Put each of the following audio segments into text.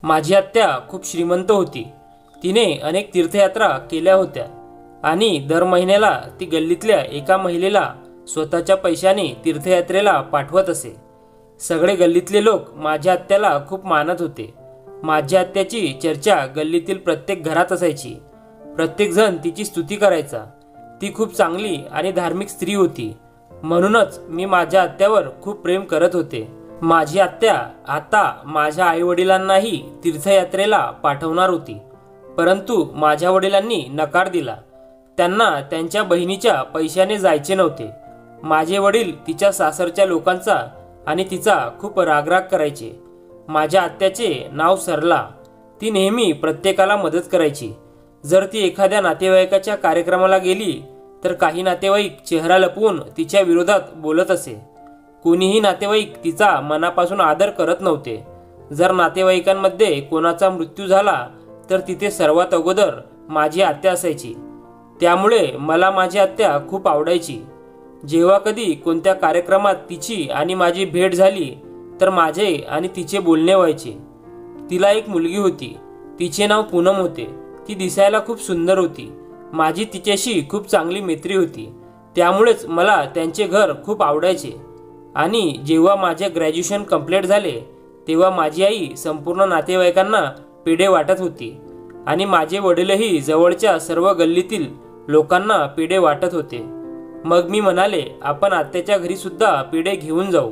माझी आत्या खूप श्रीमंत होती। तिने अनेक तीर्थयात्रा केल्या होत्या आणि दर महिन्याला ती गल्लीतल्या एका महिलेला स्वतःच्या पैशाने तीर्थयात्रेला पाठवत असे। सगळे गल्लीतले लोक माझ्या आत्याला खूप मानत होते। माझ्या आत्याची चर्चा गल्लीतील प्रत्येक घरात असायची। प्रत्येक जण तिची स्तुती करायचा। ती खूप चांगली आणि धार्मिक स्त्री होती, म्हणूनच मी माझ्या आत्यावर खूप प्रेम करत होते। माझी आत्या आता माझ्या आईवडिलांनाही तीर्थयात्रेला पाठवणार होती, परंतु माझ्या वडिलांनी नकार दिला। त्यांना त्यांच्या बहिणीच्या पैशाने जायचे नव्हते। माझे वडील तिच्या सासरच्या लोकांचा आणि तिचा खूप रागराग करायचे। माझ्या आत्याचे नाव सरला। ती नेहमी प्रत्येकाला मदत करायची। जर ती एखाद्या नातेवाईकाच्या कार्यक्रमाला गेली तर काही नातेवाईक चेहरा लपवून तिच्या विरोधात बोलत असे। कोणीही नातेवाईक तिचा मनापासून आदर करत नव्हते। जर नातेवाईकांमध्ये कोणाचा मृत्यू झाला तर तिथे सर्वात अगोदर माझी आत्या असायची। त्यामुळे मला माझी आत्या खूप आवडायची। जेव्हा कधी कोणत्या कार्यक्रमात तिची आणि माझी भेट झाली तर माझे आणि तिचे बोलणे व्हायचे। तिला एक मुलगी होती, तिचे नाव पूनम होते। ती दिसायला खूप सुंदर होती। माझी तिच्याशी खूप चांगली मैत्री होती, त्यामुळेच मला त्यांचे घर खूप आवडायचे। आणि जेव्हा माझे ग्रॅज्युएशन कंप्लीट झाले तेव्हा माझी आई संपूर्ण नातेवाईकांना पेढे वाटत होती आणि माझे वडीलही जवळच्या सर्व गल्लीतील लोकांना पेढे वाटत होते। मग मी म्हणाले, आपण आत्याच्या घरी सुद्धा पेढे घेऊन जाऊ।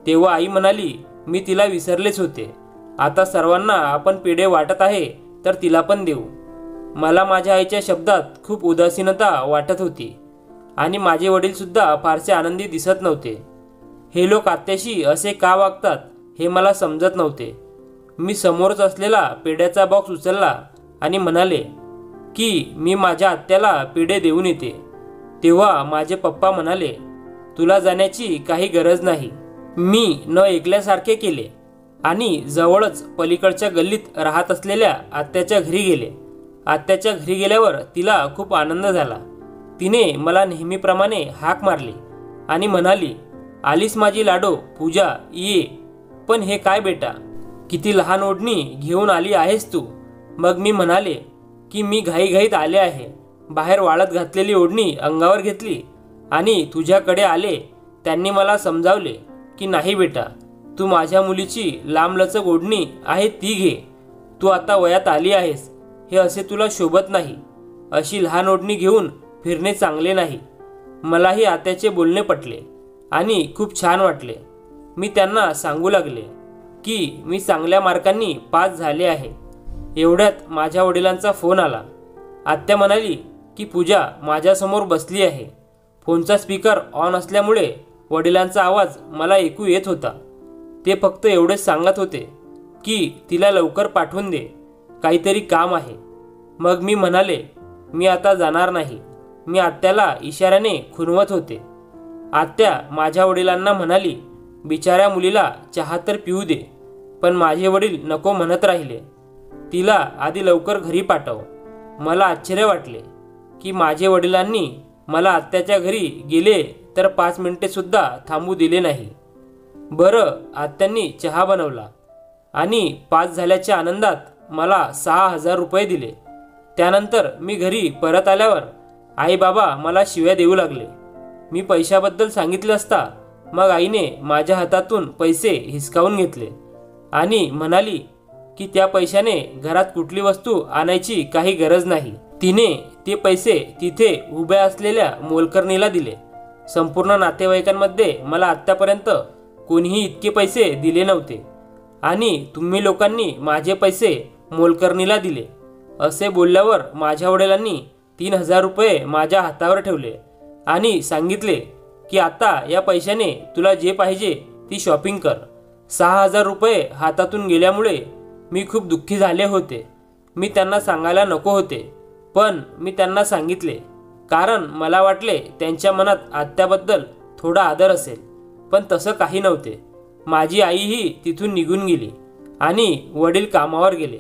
तेव्हा आई म्हणाली, मी तिला विसरलेच होते। आता सर्वांना आपण पेढे वाटत आहे तर तिला पण देऊ। मला माझ्या आईच्या शब्दात खूप उदासीनता वाटत होती आणि माझे वडील सुद्धा फारसे आनंदी दिसत नव्हते। हे लोक आत्याशी असे का वागतात हे मला समजत नव्हते। मी समोरच असलेला पेढ्याचा बॉक्स उचलला आणि म्हणाले की मी माझ्या आत्याला पेढे देऊन येते। तेव्हा माझे पप्पा म्हणाले, तुला जाण्याची काही गरज नाही। मी न ऐकल्यासारखे केले आणि जवळच पलीकडच्या गल्लीत राहत असलेल्या आत्याच्या घरी गेले। आत्याच्या घरी गेल्यावर तिला खूप आनंद झाला। तिने मला नेहमीप्रमाणे हाक मारली आणि म्हणाली, आलीस माझी लाडो पूजा, ये। पण हे काय बेटा, किती लहान ओढणी घेऊन आली आहेस तू। मग मी म्हणाले की मी घाईघाईत आले आहे। बाहेर वाळत घातलेली ओढणी अंगावर घेतली आणि तुझ्याकडे आले। त्यांनी मला समजावले की नाही बेटा, तू माझ्या मुलीची लांबलचक ओढणी आहे ती घे। तू आता वयात आली आहेस, हे असे तुला शोभत नाही। अशी लहान ओढणी घेऊन फिरणे चांगले नाही। मलाही आत्याचे बोलणे पटले आणि खूप छान वाटले। मी त्यांना सांगू लागले की मी चांगल्या मार्कांनी पास झाले आहे। एवढ्यात माझ्या वडिलांचा फोन आला। आत्या म्हणाली की पूजा माझ्यासमोर बसली आहे। फोनचा स्पीकर ऑन असल्यामुळे वडिलांचा आवाज मला ऐकू येत होता। ते फक्त एवढेच सांगत होते की तिला लवकर पाठवून दे, काहीतरी काम आहे। मग मी म्हणाले, मी आता जाणार नाही। मी आत्याला इशाऱ्याने खुणवत होते। आत्या माझ्या वडिलांना म्हणाली, बिचाऱ्या मुलीला चहा तर पिऊ दे। पण माझे वडील नको म्हणत राहिले। तिला आधी लवकर घरी पाठव। मला आश्चर्य वाटले की माझे वडिलांनी मला आत्याच्या घरी गेले तर 5 मिनिटे सुद्धा थांबू दिले नाही। बरं, आत्यांनी चहा बनवला आणि पास झाल्याच्या आनंदात मला 6000 रुपये दिले। त्यानंतर मी घरी परत आल्यावर आई बाबा मला शिव्या देऊ लागले। मी पैशाबद्दल सांगितले असता मग आईने माझ्या हातातून पैसे हिसकावून घेतले आणि म्हणाली की त्या पैशाने घरात कुठली वस्तू आणायची काही गरज नाही। तिने ते पैसे तिथे उभ्या असलेल्या मोलकरणीला दिले। संपूर्ण नातेवाईकांमध्ये मला आत्तापर्यंत कोणीही इतके पैसे दिले नव्हते आणि तुम्ही लोकांनी माझे पैसे मोलकरणीला दिले। असे बोलल्यावर माझ्या वडिलांनी 3000 रुपये माझ्या हातावर ठेवले आणि सांगितले की आता या पैशाने तुला जे पाहिजे ती शॉपिंग कर। 6000 रुपये हातातून गेल्यामुळे मी खूप दुःखी झाले होते। मी त्यांना सांगायला नको होते, पण मी त्यांना सांगितले कारण मला वाटले त्यांच्या मनात आत्याबद्दल थोडा आदर असेल, पण तसं काही नव्हते। माझी आईही तिथून निघून गेली आणि वडील कामावर गेले।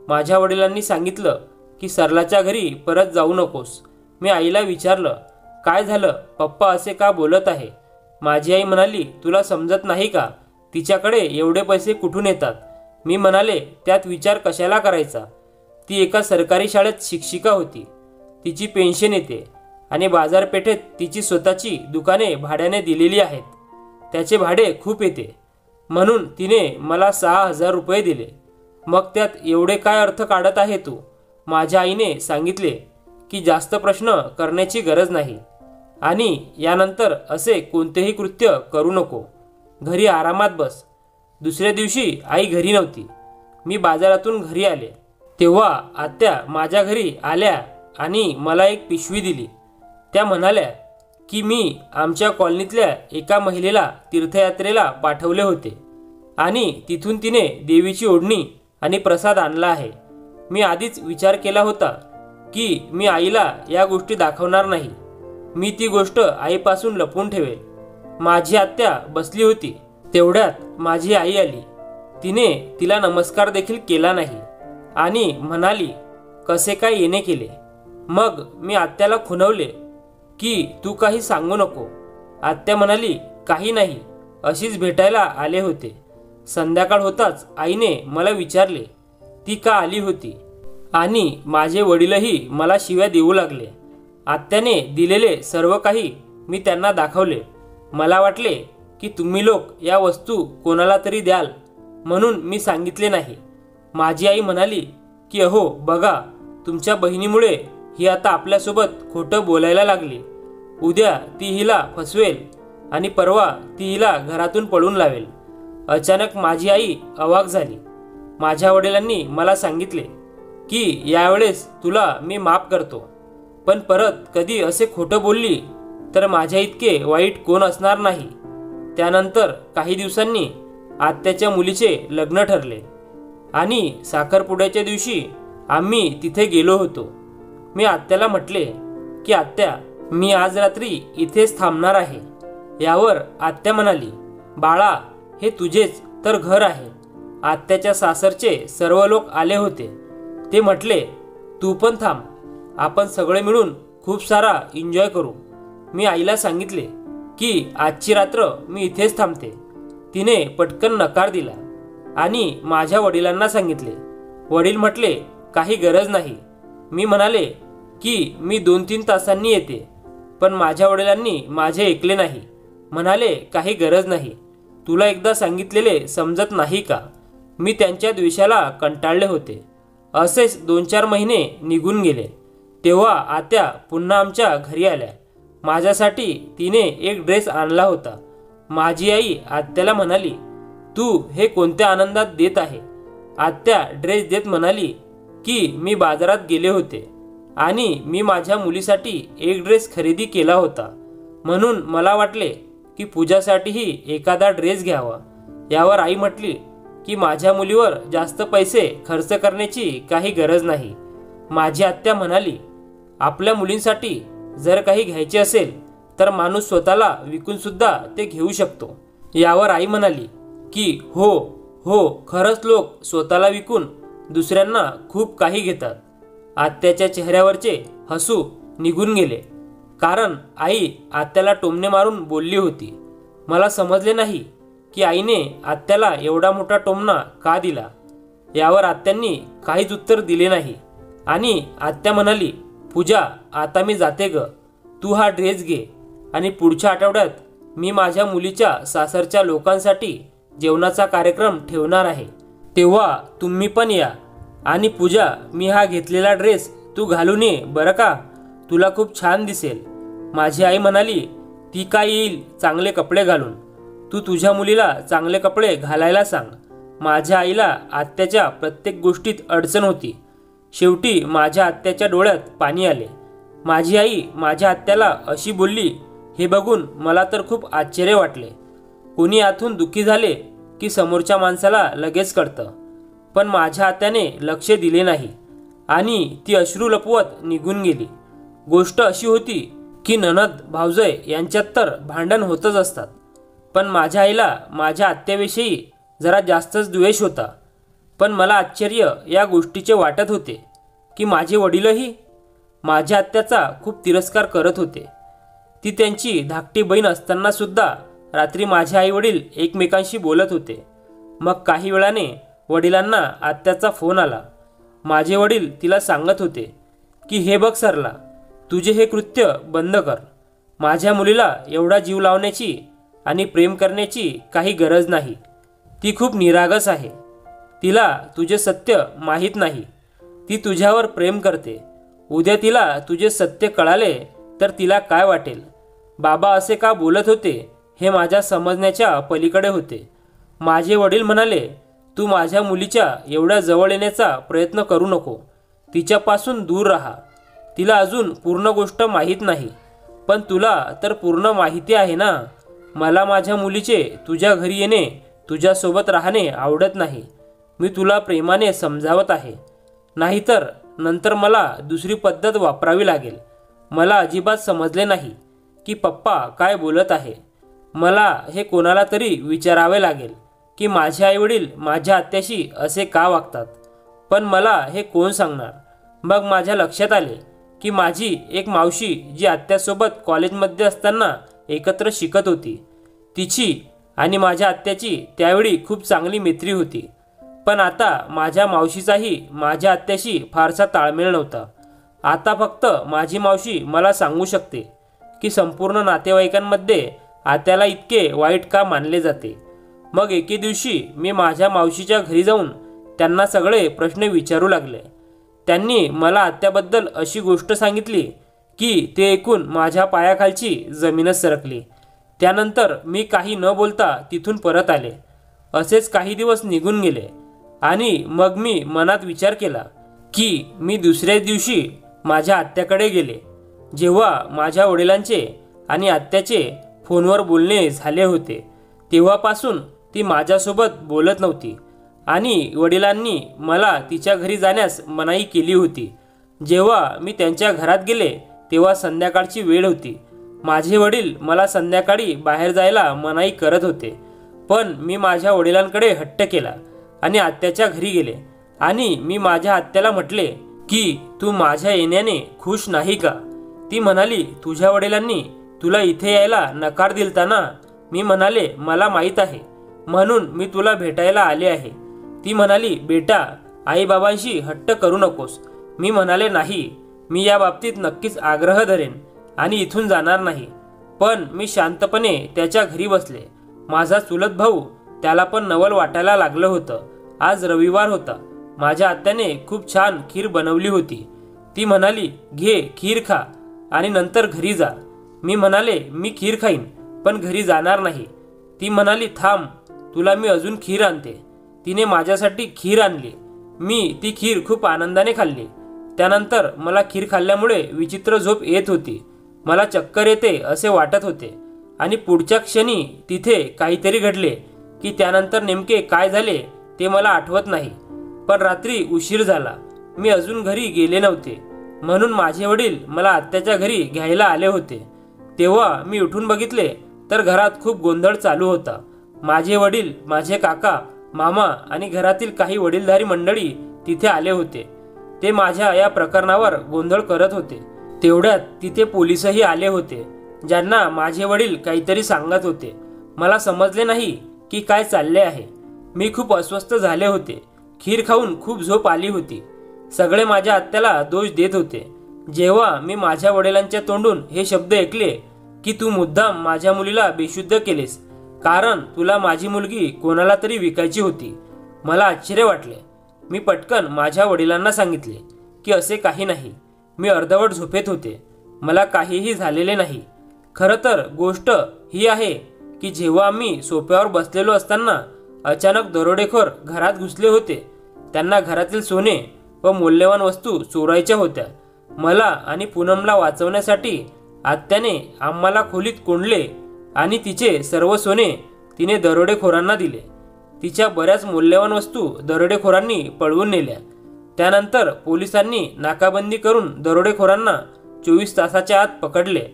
माझ्या वडिलांनी सांगितलं की सरलाच्या घरी परत जाऊ नकोस। मी आईला विचारलं, काय झालं, पप्पा असे का बोलत आहे? माझी आई म्हणाली, तुला समजत नाही का, तिच्याकडे एवढे पैसे कुठून येतात? मी म्हणाले, त्यात विचार कशाला करायचा? ती एका सरकारी शाळेत शिक्षिका होती. तिची पेन्शन येते आणि बाजारपेठेत तिची स्वतःची दुकाने भाड्याने दिलेली आहेत. त्याचे भाडे खूप येते. म्हणून तिने मला 6,000 रुपये दिले. मग त्यात एवढे काय अर्थ काढत आहे तू? माझ्या आईने सांगितले की जास्त प्रश्न करण्याची गरज नाही आणि यानंतर असे कोणतेही कृत्य करू नको. घरी आरामात बस. दुसऱ्या दिवशी आई घरी नव्हती. मी बाजारातून घरी आले तेव्हा आत्या माझ्या घरी आल्या आणि मला एक पिशवी दिली. त्या म्हणाल्या की मी आमच्या कॉलनीतल्या एका महिलेला तीर्थयात्रेला पाठवले होते आणि तिथून तिने देवीची ओढणी आणि प्रसाद आणला आहे. मी आधीच विचार केला होता की मी आईला या गोष्टी दाखवणार नाही. मी ती गोष्ट आईपासून लपवून ठेवेल. माझी आत्या बसली होती. तेवढ्यात माझी आई आली. तिने तिला नमस्कार देखील केला नाही आणि म्हणाली, कसे काय येणे केले? मग मी आत्याला खुणवले की तू काही सांगू नको. आत्या म्हणाली, काही नाही, अशीच भेटायला आले होते. संध्याकाळ होताच आईने मला विचारले ती का आली होती आणि माझे वडीलही मला शिव्या देऊ लागले. आत्याने दिलेले सर्व काही मी त्यांना दाखवले. मला वाटले की तुम्ही लोक या वस्तू कोणाला तरी द्याल म्हणून मी सांगितले नाही. माझी आई म्हणाली की अहो बघा, तुमच्या बहिणीमुळे ही आता आपल्यासोबत खोटं बोलायला लागली. उद्या ती हिला फसवेल आणि परवा ती हिला घरातून पळून लावेल. अचानक माझी आई अवाक झाली. माझ्या वडिलांनी मला सांगितले की यावेळेस तुला मी माफ करतो, पण परत कधी असे खोटं बोलली तर माझ्या इतके वाईट कोण असणार नाही. त्यानंतर काही दिवसांनी आत्याच्या मुलीचे लग्न ठरले आणि साखरपुड्याच्या दिवशी आम्ही तिथे गेलो होतो. मी आत्याला म्हटले की आत्या, मी आज रात्री इथेच थांबणार आहे. यावर आत्या म्हणाली, बाळा, हे तुझेच तर घर आहे. आत्याच्या सासरचे सर्व लोक आले होते. ते म्हटले, तू पण थांब, आपण सगळे मिळून खूप सारा एन्जॉय करू. मी आईला सांगितले की आजची रात्र मी इथेच थांबते. तिने पटकन नकार दिला आणि माझ्या वडिलांना सांगितले. वडील म्हटले, काही गरज नाही. मी म्हणाले की मी 2-3 तासांनी येते, पण माझ्या वडिलांनी माझे ऐकले नाही. म्हणाले, काही गरज नाही, तुला एकदा सांगितलेले समजत नाही का? मी त्यांच्या द्वेषाला कंटाळले होते. असेच 2-4 महिने निघून गेले. तेव्हा आत्या पुन्हा आमच्या घरी आल्या. माझ्यासाठी तिने एक ड्रेस आणला होता. माझी आई आत्याला म्हणाली, तू हे कोणत्या आनंदात देत आहे? आत्या ड्रेस देत म्हणाली की मी बाजारात गेले होते आणि मी माझ्या मुलीसाठी एक ड्रेस खरेदी केला होता, म्हणून मला वाटले की पूजासाठीही एखादा ड्रेस घ्यावा. यावर आई म्हटली की माझ्या मुलीवर जास्त पैसे खर्च करण्याची काही गरज नाही. माझी आत्या म्हणाली, आपल्या मुलींसाठी जर काही घ्यायचे असेल तर माणूस स्वतःला विकून सुद्धा ते घेऊ शकतो. यावर आई म्हणाली की हो हो, खरंच लोक स्वतःला विकून दुसऱ्यांना खूप काही घेतात. आत्याच्या चेहऱ्यावरचे हसू निघून गेले, कारण आई आत्याला टोमणे मारून बोलली होती. मला समजले नाही की आईने आत्याला एवढा मोठा टोमणा का दिला. यावर आत्यांनी काहीच उत्तर दिले नाही आणि आत्या म्हणाली, पूजा, आता मी जाते ग. तू हा ड्रेस घे आणि पुढच्या आठवड्यात मी माझ्या मुलीच्या सासरच्या लोकांसाठी जेवणाचा कार्यक्रम ठेवणार आहे. तेव्हा तुम्ही पण या. आणि पूजा, मी हा घेतलेला ड्रेस तू घालून ये बरं का, तुला खूप छान दिसेल. माझी आई म्हणाली, ती काय येईल चांगले कपडे घालून. तू तुझ्या मुलीला चांगले कपडे घालायला सांग. माझ्या आईला आत्याच्या प्रत्येक गोष्टीत अडचण होती. शेवटी माझ्या आत्याच्या डोळ्यात पाणी आले. माझी आई माझ्या आत्याला अशी बोलली हे बघून मला तर खूप आश्चर्य वाटले. कोणी आतून दुःखी झाले की समोरच्या माणसाला लगेच कळतं, पण माझ्या आत्याने लक्ष दिले नाही आणि ती अश्रू लपवत निघून गेली. गोष्ट अशी होती की ननद भावजय यांच्यात तर भांडण होतच असतात, पण माझ्या आईला माझ्या आत्याविषयी जरा जास्तच द्वेष होता. पण मला आश्चर्य या गोष्टीचे वाटत होते की माझे वडीलही माझ्या आत्याचा खूप तिरस्कार करत होते. ती त्यांची धाकटी बहीण असताना सुद्धा रात्री माझे आई वडील एकमेकांशी बोलत होते. मग काही वेळाने वडिलांना आत्याचा फोन आला. माझे वडील तिला सांगत होते की हे बघ सरला, तुझे हे कृत्य बंद कर. माझ्या मुलीला एवढा जीव लावण्याची आणि प्रेम करण्याची काही गरज नाही. ती खूप निरागस आहे. तिला तुझे सत्य माहीत नाही. ती तुझ्यावर प्रेम करते. उद्या तिला तुझे सत्य कळाले तर तिला काय वाटेल. बाबा असे का बोलत होते हे माझ्या समजण्याच्या पलीकडे होते. माझे वडील म्हणाले, तू माझ्या मुलीच्या एवढ्या जवळ येण्याचा प्रयत्न करू नको. तिच्यापासून दूर राहा. तिला अजून पूर्ण गोष्ट माहीत नाही, पण तुला तर पूर्ण माहिती आहे ना. मला माझ्या मुलीचे तुझ्या घरी येणे, तुझ्यासोबत राहणे आवडत नाही. मी तुला प्रेमाने समजावत आहे. नाहीतर नंतर मला दुसरी पद्धत वापरावी लागेल. मला अजिबात समजले नाही की पप्पा काय बोलत आहे. मला हे कोणाला तरी विचारावे लागेल की माझे आईवडील माझ्या आत्याशी असे का वागतात. पण मला हे कोण सांगणार. मग माझ्या लक्षात आले की माझी एक मावशी जी आत्यासोबत कॉलेजमध्ये असताना एकत्र शिकत होती, तिची आणि माझ्या आत्याची त्यावेळी खूप चांगली मैत्री होती. पण आता माझ्या मावशीचाही माझ्या आत्याशी फारसा ताळमेळ नव्हता. आता फक्त माझी मावशी मला सांगू शकते की संपूर्ण नातेवाईकांमध्ये आत्याला इतके वाईट का मानले जाते. मग एके दिवशी मी माझ्या मावशीच्या घरी जाऊन त्यांना सगळे प्रश्न विचारू लागले. त्यांनी मला आत्याबद्दल अशी गोष्ट सांगितली की ते ऐकून माझ्या पायाखालची जमीनच सरकली. त्यानंतर मी काही न बोलता तिथून परत आले. असेच काही दिवस निघून गेले आणि मग मी मनात विचार केला की मी दुसऱ्या दिवशी माझ्या आत्याकडे गेले. जेव्हा माझ्या वडिलांचे आणि आत्याचे फोनवर बोलणे झाले होते तेव्हापासून ती माझ्यासोबत बोलत नव्हती आणि वडिलांनी मला तिच्या घरी जाण्यास मनाई केली होती. जेव्हा मी त्यांच्या घरात गेले तेव्हा संध्याकाळची वेळ होती. माझे वडील मला संध्याकाळी बाहेर जायला मनाई करत होते, पण मी माझ्या वडिलांकडे हट्ट केला आणि आत्याच्या घरी गेले आणि मी माझ्या आत्याला म्हटले की तू माझ्या येण्याने खुश नाही का. ती म्हणाली, तुझ्या वडिलांनी तुला इथे यायला नकार दिलता ना. मी म्हणाले, मला माहीत आहे, म्हणून मी तुला भेटायला आले आहे. ती म्हणाली, बेटा आईबाबांशी हट्ट करू नकोस. मी म्हणाले, नाही, मी या बाबतीत नक्कीच आग्रह धरेन आणि इथून जाणार नाही. पण मी शांतपणे त्याच्या घरी बसले. माझा चुलत भाऊ, त्याला पण नवल वाटायला लागलं होतं. आज रविवार होता. माझ्या आत्याने खूप छान खीर बनवली होती. ती म्हणाली, घे खीर खा आणि नंतर घरी जा. मी म्हणाले, मी खीर खाईन पण घरी जाणार नाही. ती म्हणाली, थांब, तुला मी अजून खीर आणते. तिने माझ्यासाठी खीर आणली. मी ती खीर खूप आनंदाने खाल्ली. त्यानंतर मला खीर खाल्ल्यामुळे विचित्र झोप येत होती. मला चक्कर येते असे वाटत होते आणि पुढच्या क्षणी तिथे काहीतरी घडले की त्यानंतर नेमके काय झाले ते मला आठवत नाही. पण रात्री उशीर झाला. मी अजून घरी गेले नव्हते, म्हणून माझे वडील मला आत्याच्या घरी घ्यायला आले होते. तेव्हा मी उठून बघितले तर घरात खूप गोंधळ चालू होता. माझे वडील, माझे काका, मामा आणि घरातील काही वडीलधारी मंडळी तिथे आले होते. ते माझ्या या प्रकरणावर गोंधळ करत होते. तेवढ्यात तिथे पोलीसही आले होते, ज्यांना माझे वडील काहीतरी सांगत होते. मला समजले नाही की काय चालले आहे. मी खूप अस्वस्थ झाले होते. खीर खाऊन खूप झोप आली होती. सगळे माझ्या आत्याला दोष देत होते. जेव्हा मी माझ्या वडिलांच्या तोंडून हे शब्द ऐकले की तू मुद्दाम माझ्या मुलीला बेशुद्ध केलेस कारण तुला माझी मुलगी कोणाला तरी विकायची होती, मला आश्चर्य वाटले. मी पटकन माझ्या वडिलांना सांगितले की असे काही नाही. मी अर्धवट झोपेत होते. मला काहीही झालेले नाही. खरं तर गोष्ट ही आहे की जेव्हा आम्ही सोफ्यावर बसलेलो असताना अचानक दरोडेखोर घरात घुसले होते. त्यांना घरातील सोने व मौल्यवान वस्तू चोरायच्या होत्या. मला आणि पूनमला वाचवण्यासाठी आत्याने आम्हाला खोलीत कोंडले आणि तिचे सर्व सोने तिने दरोडेखोरांना दिले. तिच्या बऱ्याच मौल्यवान वस्तू दरोडेखोरांनी पळवून नेल्या. त्यानंतर पोलिसांनी नाकाबंदी करून दरोडेखोरांना 24 तासाच्या आत पकडले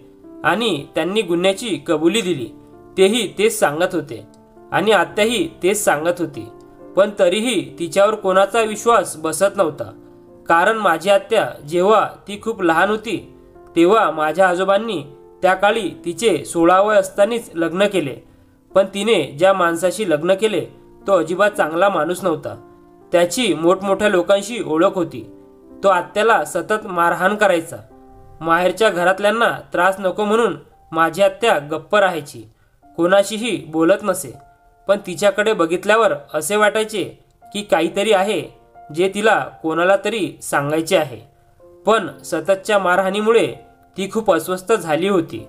आणि त्यांनी गुन्ह्याची कबुली दिली. तेही तेच सांगत होते आणि आत्याही तेच सांगत होती. पण तरीही तिच्यावर कोणाचा विश्वास बसत नव्हता. कारण माझी आत्या जेव्हा ती खूप लहान होती तेव्हा माझ्या आजोबांनी त्या काळी तिचे 16 वय असतानाच लग्न केले. पण तिने ज्या माणसाशी लग्न केले तो अजिबात चांगला माणूस नव्हता. त्याची मोठमोठ्या लोकांशी ओळख होती. तो आत्याला सतत मारहाण करायचा. माहेरच्या घरातल्यांना त्रास नको म्हणून माझी आत्या गप्प राहायची, कोणाशीही बोलत नसे. पण तिच्याकडे बघितल्यावर असे वाटायचे की काहीतरी आहे जे तिला कोणाला तरी सांगायचे आहे. पण सततच्या मारहाणीमुळे ती खूप अस्वस्थ झाली होती.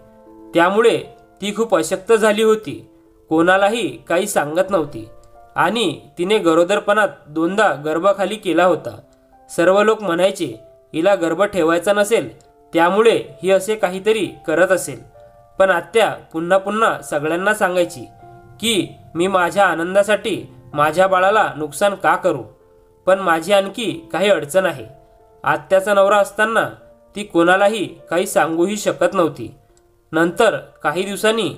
त्यामुळे ती खूप अशक्त झाली होती, कोणालाही काही सांगत नव्हती. आणि तिने गरोदरपणात 2दा गर्भाखाली केला होता. सर्व लोक म्हणायचे हिला गर्भ ठेवायचा नसेल, त्यामुळे ही असे काहीतरी करत असेल. पण आत्या पुन्हा पुन्हा सगळ्यांना सांगायची की मी माझ्या आनंदासाठी माझ्या बाळाला नुकसान का करू. पण माझी आणखी काही अडचण आहे. आत्याचा नवरा असताना ती कोणालाही काही सांगूही शकत नव्हती. नंतर काही दिवसांनी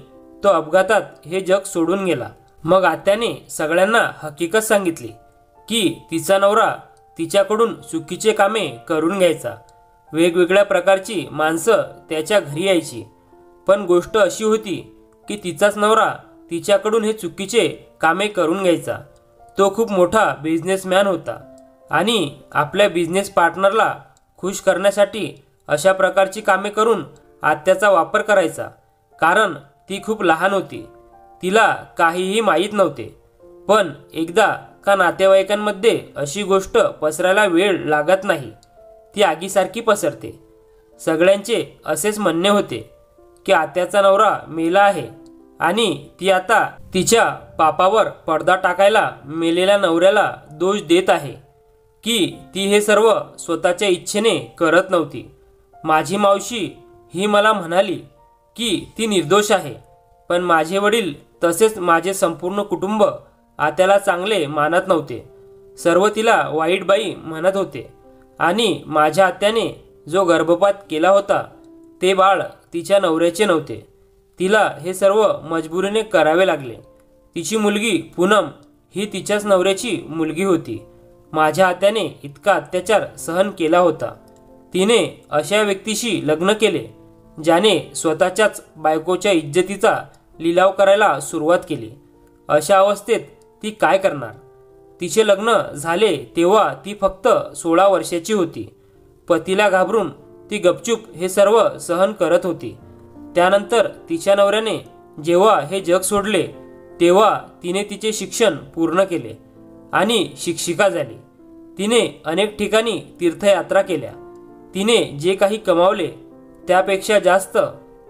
तो अपघातात हे जग सोडून गेला. मग आत्याने सगळ्यांना हकीकत सांगितली की तिचा नवरा तिच्याकडून चुकीचे कामे करून घ्यायचा. वेगवेगळ्या प्रकारची माणसं त्याच्या घरी यायची. पण गोष्ट अशी होती की तिचाच नवरा तिच्याकडून हे चुकीचे कामे करून घ्यायचा. तो खूप मोठा बिझनेसमॅन होता आणि आपल्या बिझनेस पार्टनरला खुश करण्यासाठी अशा प्रकारची कामे करून आत्याचा वापर करायचा. कारण ती खूप लहान होती, तिला काहीही माहीत नव्हते. पण एकदा का नातेवाईकांमध्ये अशी गोष्ट पसरायला वेळ लागत नाही, ती आगीसारखी पसरते. सगळ्यांचे असेच म्हणणे होते की आत्याचा नवरा मेला आहे आणि ती आता तिच्या पापावर पडदा टाकायला मेलेल्या नवऱ्याला दोष देत आहे की ती हे सर्व स्वतःच्या इच्छेने करत नव्हती. माझी मावशी ही मला म्हणाली की ती निर्दोष आहे. पण माझे वडील तसेच माझे संपूर्ण कुटुंब आत्याला चांगले मानत नव्हते. सर्व तिला वाईट बाई म्हणत होते. आणि माझ्या आत्याने जो गर्भपात केला होता ते बाळ तिच्या नवऱ्याचे नव्हते. तिला हे सर्व मजबुरीने करावे लागले. तिची मुलगी पूनम ही तिच्याच नवऱ्याची मुलगी होती. माझ्या आत्याने इतका अत्याचार सहन केला होता. तिने अशा व्यक्तीशी लग्न केले ज्याने स्वतःच्याच बायकोच्या इज्जतीचा लिलाव करायला सुरुवात केली. अशा अवस्थेत ती काय करणार. तिचे लग्न झाले तेव्हा ती फक्त 16 वर्षाची होती. पतीला घाबरून ती गपचूप हे सर्व सहन करत होती. त्यानंतर तिच्या नवऱ्याने जेव्हा हे जग सोडले तेव्हा तिने तिचे शिक्षण पूर्ण केले आणि शिक्षिका झाली. तिने अनेक ठिकाणी तीर्थयात्रा केल्या. तिने जे काही कमावले त्यापेक्षा जास्त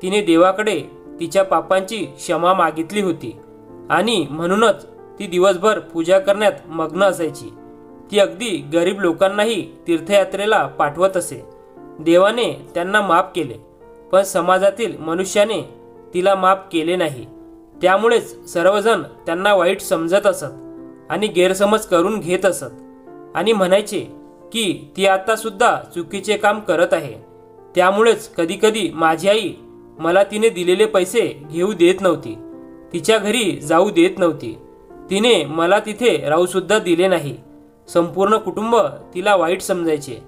तिने देवाकडे तिच्या पापांची क्षमा मागितली होती आणि म्हणूनच ती दिवसभर पूजा करण्यात मग्न असायची. ती अगदी गरीब लोकांनाही तीर्थयात्रेला पाठवत असे. देवाने त्यांना माफ केले, पण समाजातील मनुष्याने तिला माफ केले नाही. त्यामुळेच सर्वजण त्यांना वाईट समजत असत आणि गैरसमज करून घेत असत आणि म्हणायचे की ती आता सुद्धा चुकीचे काम करत आहे. त्यामुळेच कधीकधी माझी आई मला तिने दिलेले पैसे घेऊ देत नव्हती, तिच्या घरी जाऊ देत नव्हती. तिने मला तिथे राहू सुद्धा दिले नाही. संपूर्ण कुटुंब तिला वाईट समजायचे.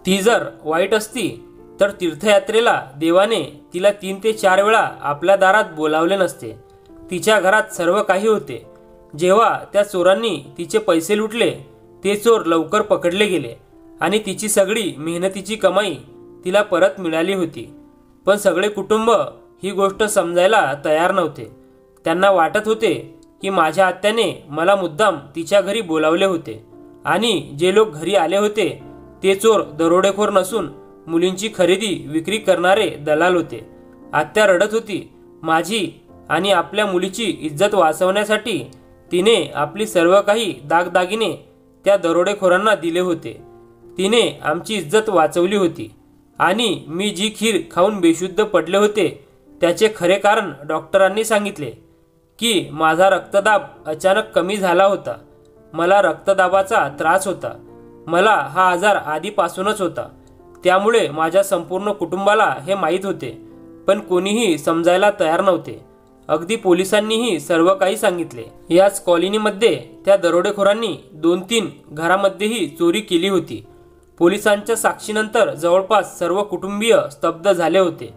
ती जर वाईट असती तर तीर्थयात्रेला देवाने तिला 3 ते 4 वेळा आपल्या दारात बोलावले नसते. तिच्या घरात सर्व काही होते. जेव्हा त्या चोरांनी तिचे पैसे लुटले ते चोर लवकर पकडले गेले आणि तिची सगळी मेहनतीची कमाई तिला परत मिळाली होती. पण सगळे कुटुंब ही गोष्ट समजायला तयार नव्हते. त्यांना वाटत होते की माझ्या आत्याने मला मुद्दाम तिच्या घरी बोलावले होते आणि जे लोक घरी आले होते ते चोर दरोडेखोर नसून मुलींची खरेदी विक्री करणारे दलाल होते. आत्या रडत होती. माझी आणि आपल्या मुलीची इज्जत वाचवण्यासाठी तिने आपली सर्व काही दागदागिने त्या दरोडेखोरांना दिले होते. तिने आमची इज्जत वाचवली होती आणि मी जी खीर खाऊन बेशुद्ध पडले होते त्याचे खरे कारण डॉक्टरांनी सांगितले की माझा रक्तदाब अचानक कमी झाला होता. मला रक्तदाबाचा त्रास होता. मला हा आजार आधीपासूनच होता. त्यामुळे माझ्या संपूर्ण कुटुंबाला हे माहीत होते, पण कोणीही समजायला तयार नव्हते. अगदी पोलिसांनीही सर्व काही सांगितले. याच कॉलनीमध्ये त्या दरोडेखोरांनी 2-3 घरामध्येही चोरी केली होती. पोलिसांच्या साक्षीनंतर जवळपास सर्व कुटुंबीय स्तब्ध झाले होते.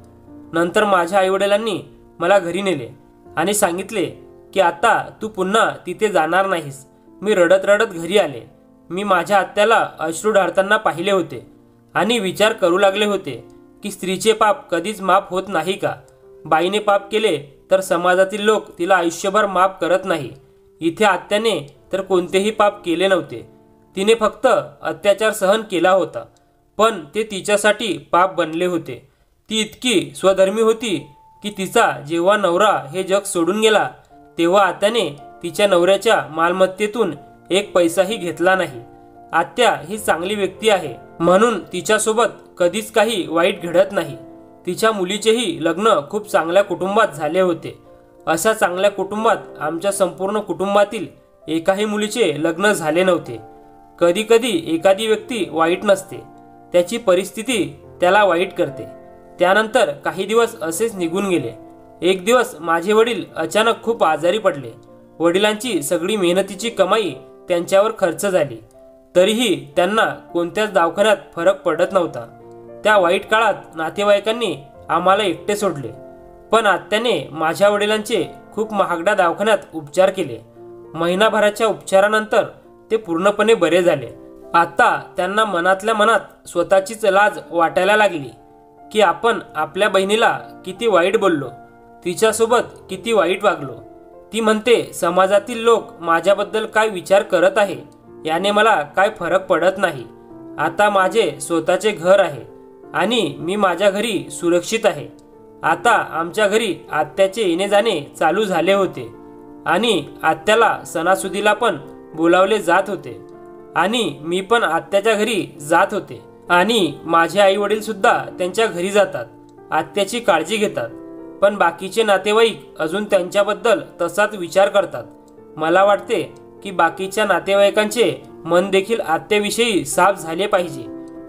नंतर माझ्या आईवडिलांनी मला घरी नेले आणि सांगितले की आता तू पुन्हा तिथे जाणार नाहीस. मी रडत रडत घरी आले. मी माझ्या आत्याला अश्रू ढाळताना पाहिले होते आणि विचार करू लागले होते की स्त्रीचे पाप कधीच माफ होत नाही का? बाईने पाप केले तर समाजातील लोक तिला आयुष्यभर माफ करत नाही. इथे आत्याने तर कोणतेही पाप केले नव्हते. तिने फक्त अत्याचार सहन केला होता, पण ते तिच्यासाठी पाप बनले होते. ती इतकी स्वधर्मी होती की तिचा जेव्हा नवरा हे जग सोडून गेला तेव्हा आत्याने तिच्या नवऱ्याच्या मालमत्तेतून एक पैसाही घेतला नाही. आत्या ही चांगली व्यक्ती आहे म्हणून तिच्यासोबत कधीच काही वाईट घडत नाही. तिच्या मुलीचेही लग्न खूप चांगल्या कुटुंबात झाले होते. अशा चांगल्या कुटुंबात आमच्या संपूर्ण कुटुंबातील एकाही मुलीचे लग्न झाले नव्हते. कधी कधी एखादी व्यक्ती वाईट नसते, त्याची परिस्थिती त्याला वाईट करते. त्यानंतर काही दिवस असेच निघून गेले. एक दिवस माझे वडील अचानक खूप आजारी पडले. वडिलांची सगळी मेहनतीची कमाई त्यांच्यावर खर्च झाली, तरीही त्यांना कोणत्याच दवाखान्यात फरक पडत नव्हता. त्या वाईट काळात नातेवाईकांनी आम्हाला एकटे सोडले, पण आत्याने माझ्या वडिलांचे खूप महागड्या दवाखान्यात उपचार केले. महिनाभराच्या उपचारानंतर ते पूर्णपणे बरे झाले. आता त्यांना मनातल्या मनात स्वतःचीच लाज वाटायला लागली की आपण आपल्या बहिणीला किती वाईट बोललो, तिच्यासोबत किती वाईट वागलो. ती म्हणते समाजातील लोक माझ्याबद्दल काय विचार करत आहे याने मला काय फरक पडत नाही. आता माझे स्वतःचे घर आहे आणि मी माझ्या घरी सुरक्षित आहे. आता आमच्या घरी आत्याचे येणे जाणे चालू झाले होते आणि आत्याला सणासुदीला पण बोलावले जात होते आणि मी पण आत्याच्या घरी जात होते आणि माझे आई वडील सुद्धा त्यांच्या घरी जातात, आत्याची काळजी घेतात. पण बाकीचे नातेवाईक अजून त्यांच्याबद्दल तसाच विचार करतात. मला वाटते की बाकीच्या नातेवाईकांचे मन देखील आत्याविषयी साफ झाले पाहिजे.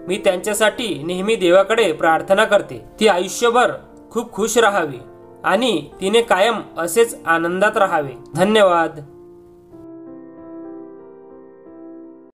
मी त्यांच्यासाठी नेहमी देवाकडे प्रार्थना करते. ती आयुष्यभर खूप खुश राहावी आणि तिने कायम असेच आनंदात राहावे. धन्यवाद.